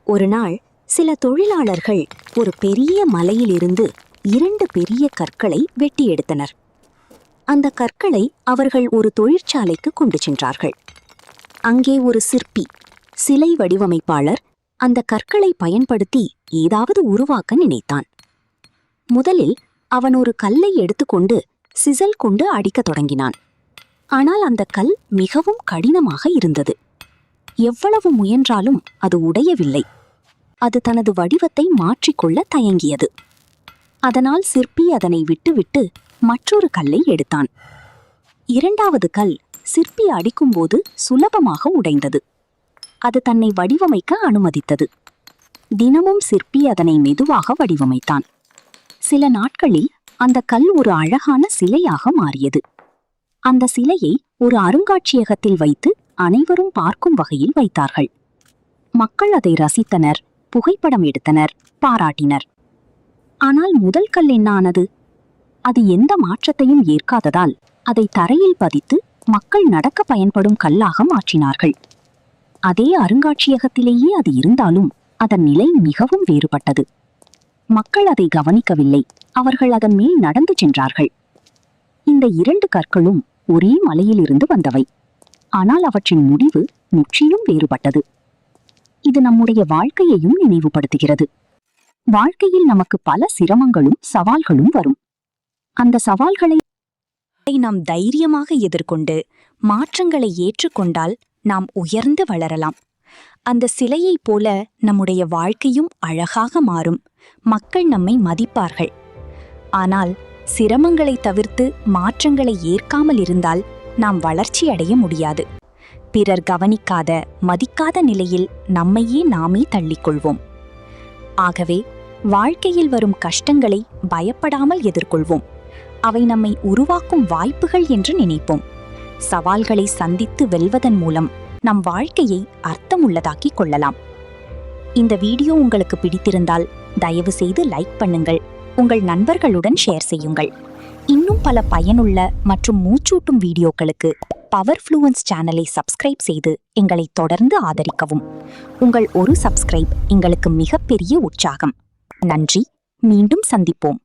ஒரு நாள் சில தொழிலாளர்கள் ஒரு பெரிய மலையிலிருந்து 2 பெரிய கற்களை வெட்டி எடுத்தனர். அந்த கற்களை அவர்கள் ஒரு தொழிற்சாலைக்கு கொண்டு சென்றார்கள். அங்கே ஒரு சிற்பி, சிலை வடிவமைப்பாளர் அந்த கற்களை பயன்படுத்தி ஏதாவது உருவாக்க நினைத்தான். முதலில் அவன் ஒரு கல்லை எடுத்துக்கொண்டு சிசல் கொண்டு அடிக்கத் தொடங்கினான். ஆனால் அந்த கல் மிகவும் கடினமாக இருந்தது. எவ்வளவு முயன்றாலும் அது உடையவில்லை. அது தனது வடிவத்தை மாற்றிக்கொள்ள தயங்கியது. அதனால் சிற்பி அதனை விட்டுவிட்டு மற்றொரு கல்லை எடுத்தான். 2வது கல் சிற்பி அடிக்கும்போது சுலபமாக உடைந்தது. அது தன்னை வடிவமைக்க அனுமதித்தது. தினமும் சிற்பி அதனை மெதுவாக வடிவமைத்தான். சில நாட்களில் அந்த கல் ஒரு அழகான சிலையாக மாறியது. அந்த சிலையை ஒரு அருங்காட்சியகத்தில் வைத்து அனைவரும் பார்க்கும் வகையில் வைத்தார்கள். மக்கள் அதை ரசித்தனர், புகைப்படம் எடுத்தனர், பாராட்டினர். ஆனால் முதல் கல் என்ன ஆனது? அது எந்த மாற்றத்தையும் ஏற்காததால் அதை தரையில் பதித்து மக்கள் நடக்க பயன்படும் கல்லாக மாற்றினார்கள். அதே அருங்காட்சியகத்திலேயே அது இருந்தாலும் அதன் நிலை மிகவும் வேறுபட்டது. மக்கள் அதை கவனிக்கவில்லை. அவர்கள் அதன் மேல் நடந்து சென்றார்கள். இந்த 2 கற்களும் ஒரே மலையிலிருந்து வந்தவை. ஆனால் அவற்றின் முடிவு முற்றிலும் வேறுபட்டது. இது நம்முடைய வாழ்க்கையையும் நினைவுபடுத்துகிறது. வாழ்க்கையில் நமக்கு பல சிரமங்களும் சவால்களும் வரும். அந்த சவால்களை நாம் தைரியமாக எதிர்கொண்டு மாற்றங்களை ஏற்றுக்கொண்டால் நாம் உயர்ந்து வளரலாம். அந்த சிலையைப் போல நம்முடைய வாழ்க்கையும் அழகாக மாறும். மக்கள் நம்மை மதிப்பார்கள். ஆனால் சிரமங்களை தவிர்த்து மாற்றங்களை ஏற்காமல் இருந்தால் நாம் வளர்ச்சி அடைய முடியாது. பிறர் கவனிக்காத, மதிக்காத நிலையில் நம்மையே நாமே தள்ளிக்கொள்வோம். ஆகவே வாழ்க்கையில் வரும் கஷ்டங்களை பயப்படாமல் எதிர்கொள்வோம். அவை நம்மை உருவாக்கும் வாய்ப்புகள் என்று நினைப்போம். சவால்களை சந்தித்து வெல்வதன் மூலம் நம் வாழ்க்கையை அர்த்தமுள்ளதாக்கிக் கொள்ளலாம். இந்த வீடியோ உங்களுக்கு பிடித்திருந்தால் தயவு செய்து லைக் பண்ணுங்கள். உங்கள் நண்பர்களுடன் ஷேர் செய்யுங்கள். இன்னும் பல பயனுள்ள மற்றும் மூச்சூட்டும் வீடியோக்களுக்கு பவர் ஃப்ளூயன்ஸ் சேனலை சப்ஸ்கிரைப் செய்து எங்களை தொடர்ந்து ஆதரிக்கவும். உங்கள் ஒரு சப்ஸ்கிரைப் எங்களுக்கு மிகப்பெரிய உற்சாகம். நன்றி. மீண்டும் சந்திப்போம்.